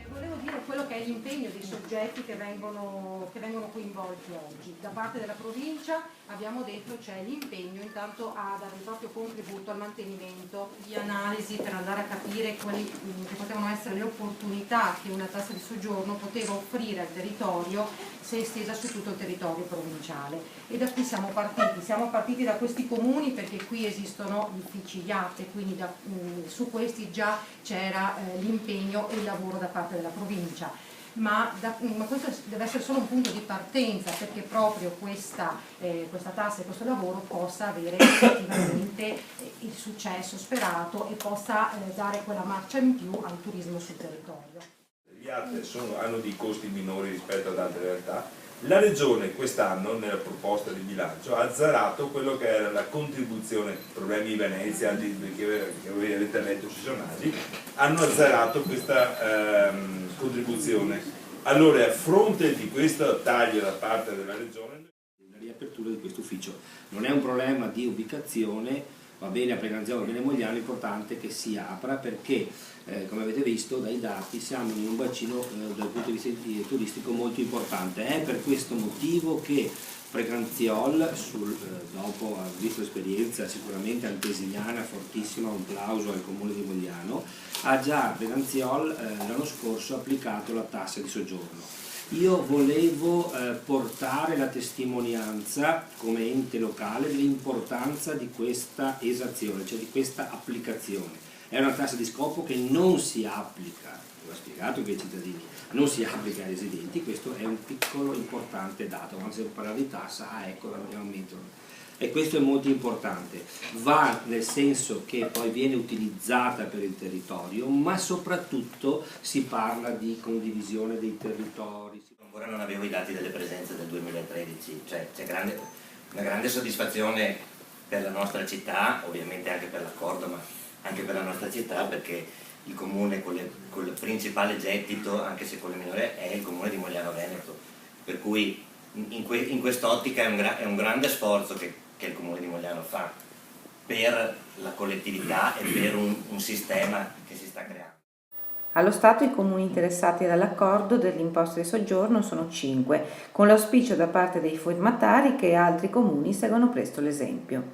Volevo dire quello che è l'impegno dei soggetti che vengono coinvolti oggi. Da parte della provincia abbiamo detto c'è l'impegno intanto a dare il proprio contributo al mantenimento di analisi per andare a capire quali che potevano essere le opportunità che una tassa di soggiorno poteva offrire al territorio se estesa su tutto il territorio provinciale. E da qui siamo partiti da questi comuni perché qui esistono gli uffici IAT e quindi su questi già c'era l'impegno e il lavoro da parte della provincia. Ma questo deve essere solo un punto di partenza perché proprio questa tassa e questo lavoro possa avere effettivamente il successo sperato e possa dare quella marcia in più al turismo sul territorio. Gli altri hanno dei costi minori rispetto ad altre realtà. La Regione quest'anno nella proposta di bilancio ha azzerato quello che era la contribuzione, problemi di Venezia, che avete letto sui giornali, hanno azzerato questa contribuzione. Allora, a fronte di questo taglio da parte della Regione, la riapertura di questo ufficio non è un problema di ubicazione, va bene a Preganziolo, va bene a Mogliano, l'importante è che si apra perché come avete visto dai dati siamo in un bacino dal punto di vista turistico molto importante. È per questo motivo che Preganziol, dopo aver visto l'esperienza sicuramente antesignana, fortissima, un plauso al comune di Mogliano, ha già Preganziol l'anno scorso applicato la tassa di soggiorno. Io volevo portare la testimonianza come ente locale dell'importanza di questa esazione, cioè di questa applicazione. È una tassa di scopo che non si applica, lo ha spiegato che ai cittadini, non si applica ai residenti, questo è un piccolo importante dato, quando si parla di tassa, ecco l'aumento. E questo è molto importante, va nel senso che poi viene utilizzata per il territorio, ma soprattutto si parla di condivisione dei territori. Ancora non avevo i dati delle presenze del 2013, cioè c'è una grande soddisfazione per la nostra città, ovviamente anche per l'accordo, ma anche per la nostra città, perché il comune con il principale gettito, anche se con le minore, è il comune di Mogliano Veneto, per cui in quest'ottica è un grande sforzo che il comune di Mogliano fa per la collettività e per un sistema che si sta creando. Allo Stato i comuni interessati dall'accordo dell'imposta di soggiorno sono 5, con l'auspicio da parte dei firmatari che altri comuni seguano presto l'esempio.